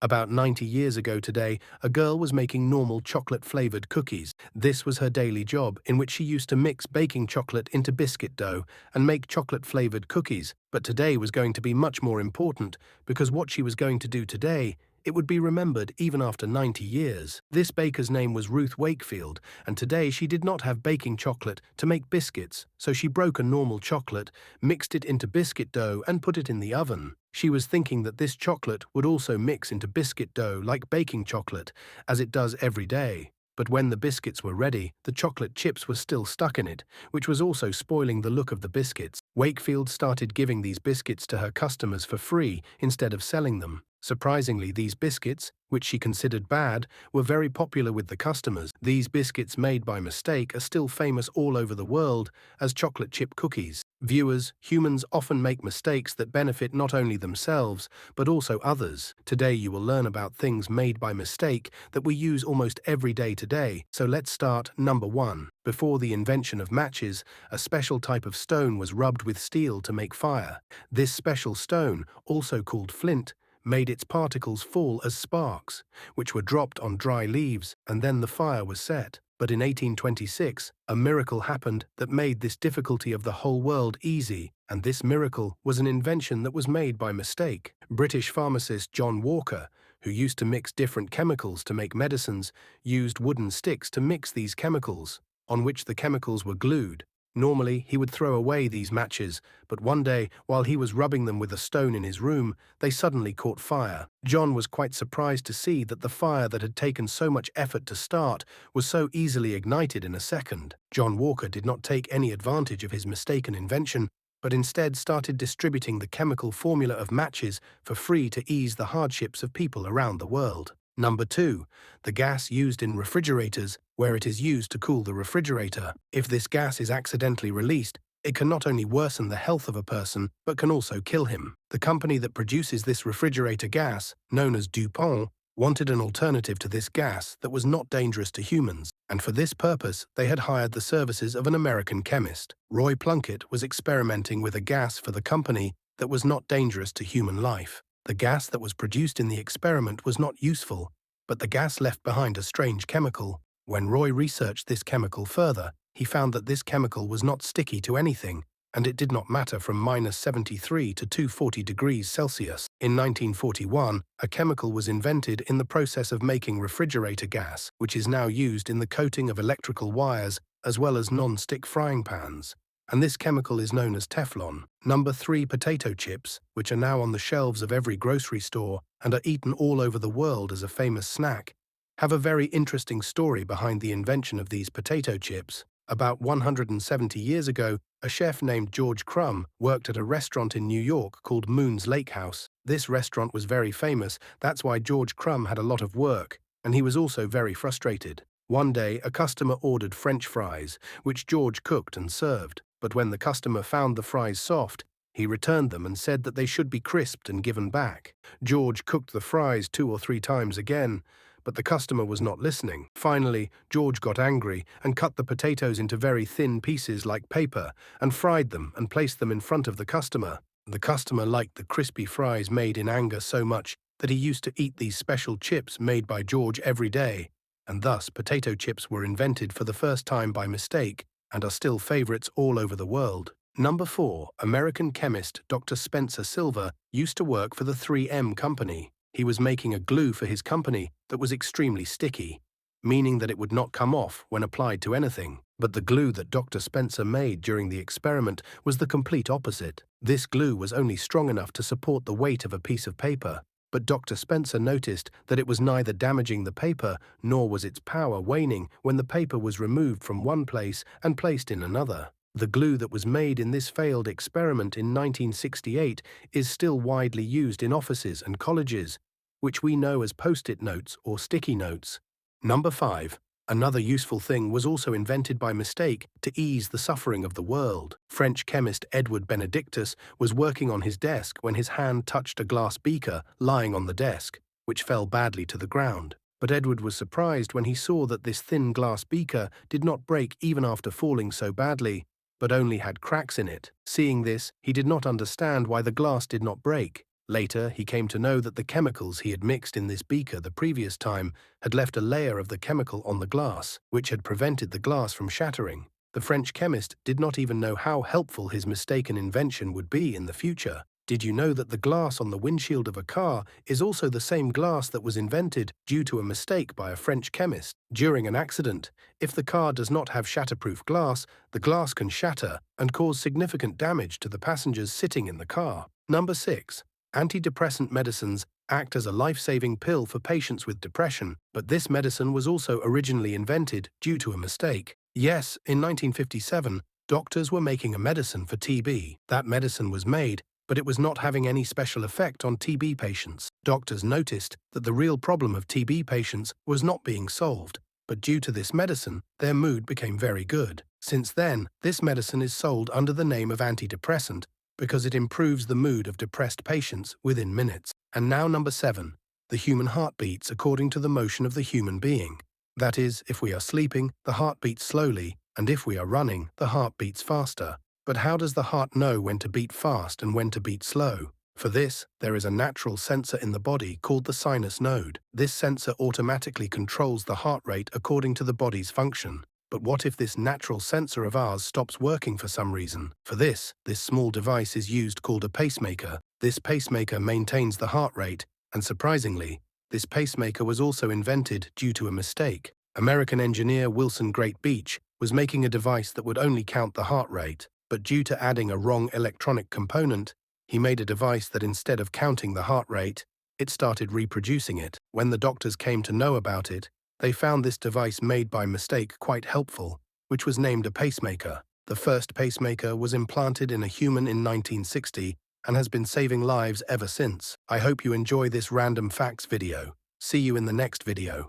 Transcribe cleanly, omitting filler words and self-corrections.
About 90 years ago today, a girl was making normal chocolate-flavored cookies. This was her daily job, in which she used to mix baking chocolate into biscuit dough and make chocolate-flavored cookies. But today was going to be much more important, because what she was going to do today, it would be remembered even after 90 years. This baker's name was Ruth Wakefield, and today she did not have baking chocolate to make biscuits, so she broke a normal chocolate, mixed it into biscuit dough and put it in the oven. She was thinking that this chocolate would also mix into biscuit dough like baking chocolate, as it does every day. But when the biscuits were ready, the chocolate chips were still stuck in it, which was also spoiling the look of the biscuits. Wakefield started giving these biscuits to her customers for free instead of selling them. Surprisingly, these biscuits, which she considered bad, were very popular with the customers. These biscuits made by mistake are still famous all over the world as chocolate chip cookies. Viewers, humans often make mistakes that benefit not only themselves, but also others. Today you will learn about things made by mistake that we use almost every day today. So let's start. Number 1. Before the invention of matches, a special type of stone was rubbed with steel to make fire. This special stone, also called flint, made its particles fall as sparks, which were dropped on dry leaves, and then the fire was set. But in 1826, a miracle happened that made this difficulty of the whole world easy, and this miracle was an invention that was made by mistake. British pharmacist John Walker, who used to mix different chemicals to make medicines, used wooden sticks to mix these chemicals, on which the chemicals were glued. Normally, he would throw away these matches, but one day, while he was rubbing them with a stone in his room, they suddenly caught fire. John was quite surprised to see that the fire that had taken so much effort to start was so easily ignited in a second. John Walker did not take any advantage of his mistaken invention, but instead started distributing the chemical formula of matches for free to ease the hardships of people around the world. Number 2. The gas used in refrigerators, where it is used to cool the refrigerator. If this gas is accidentally released, it can not only worsen the health of a person, but can also kill him. The company that produces this refrigerator gas, known as DuPont, wanted an alternative to this gas that was not dangerous to humans, and for this purpose they had hired the services of an American chemist. Roy Plunkett was experimenting with a gas for the company that was not dangerous to human life. The gas that was produced in the experiment was not useful, but the gas left behind a strange chemical. When Roy researched this chemical further, he found that this chemical was not sticky to anything, and it did not matter from -73 to 240 degrees Celsius. In 1941, a chemical was invented in the process of making refrigerator gas, which is now used in the coating of electrical wires as well as non-stick frying pans. And this chemical is known as Teflon. Number 3. Potato chips, which are now on the shelves of every grocery store and are eaten all over the world as a famous snack, have a very interesting story behind the invention of these potato chips. About 170 years ago, a chef named George Crumb worked at a restaurant in New York called Moon's Lake House. This restaurant was very famous, that's why George Crumb had a lot of work, and he was also very frustrated. One day, a customer ordered French fries, which George cooked and served. But when the customer found the fries soft, he returned them and said that they should be crisped and given back. George cooked the fries 2 or 3 times again, but the customer was not listening. Finally, George got angry and cut the potatoes into very thin pieces like paper and fried them and placed them in front of the customer. The customer liked the crispy fries made in anger so much that he used to eat these special chips made by George every day, and thus potato chips were invented for the first time by mistake and are still favorites all over the world. Number 4. American chemist Dr. Spencer Silver used to work for the 3M company. He was making a glue for his company that was extremely sticky, meaning that it would not come off when applied to anything. But the glue that Dr. Spencer made during the experiment was the complete opposite. This glue was only strong enough to support the weight of a piece of paper, but Dr. Spencer noticed that it was neither damaging the paper nor was its power waning when the paper was removed from one place and placed in another. The glue that was made in this failed experiment in 1968 is still widely used in offices and colleges, which we know as post-it notes or sticky notes. Number 5. Another useful thing was also invented by mistake to ease the suffering of the world. French chemist Edward Benedictus was working on his desk when his hand touched a glass beaker lying on the desk, which fell badly to the ground. But Edward was surprised when he saw that this thin glass beaker did not break even after falling so badly, but only had cracks in it. Seeing this, he did not understand why the glass did not break. Later, he came to know that the chemicals he had mixed in this beaker the previous time had left a layer of the chemical on the glass, which had prevented the glass from shattering. The French chemist did not even know how helpful his mistaken invention would be in the future. Did you know that the glass on the windshield of a car is also the same glass that was invented due to a mistake by a French chemist? During an accident, if the car does not have shatterproof glass, the glass can shatter and cause significant damage to the passengers sitting in the car. Number 6. Antidepressant medicines act as a life-saving pill for patients with depression, but this medicine was also originally invented due to a mistake. Yes, in 1957, doctors were making a medicine for TB. That medicine was made, but it was not having any special effect on TB patients. Doctors noticed that the real problem of TB patients was not being solved, but due to this medicine, their mood became very good. Since then, this medicine is sold under the name of antidepressant because it improves the mood of depressed patients within minutes. And now number 7. The human heart beats according to the motion of the human being. That is, if we are sleeping, the heart beats slowly, and if we are running, the heart beats faster. But how does the heart know when to beat fast and when to beat slow? For this, there is a natural sensor in the body called the sinus node. This sensor automatically controls the heart rate according to the body's function. But what if this natural sensor of ours stops working for some reason? For this small device is used called a pacemaker. This pacemaker maintains the heart rate, and surprisingly, this pacemaker was also invented due to a mistake. American engineer Wilson Great Beach was making a device that would only count the heart rate, but due to adding a wrong electronic component, he made a device that instead of counting the heart rate, it started reproducing it. When the doctors came to know about it, they found this device made by mistake quite helpful, which was named a pacemaker. The first pacemaker was implanted in a human in 1960 and has been saving lives ever since. I hope you enjoy this random facts video. See you in the next video.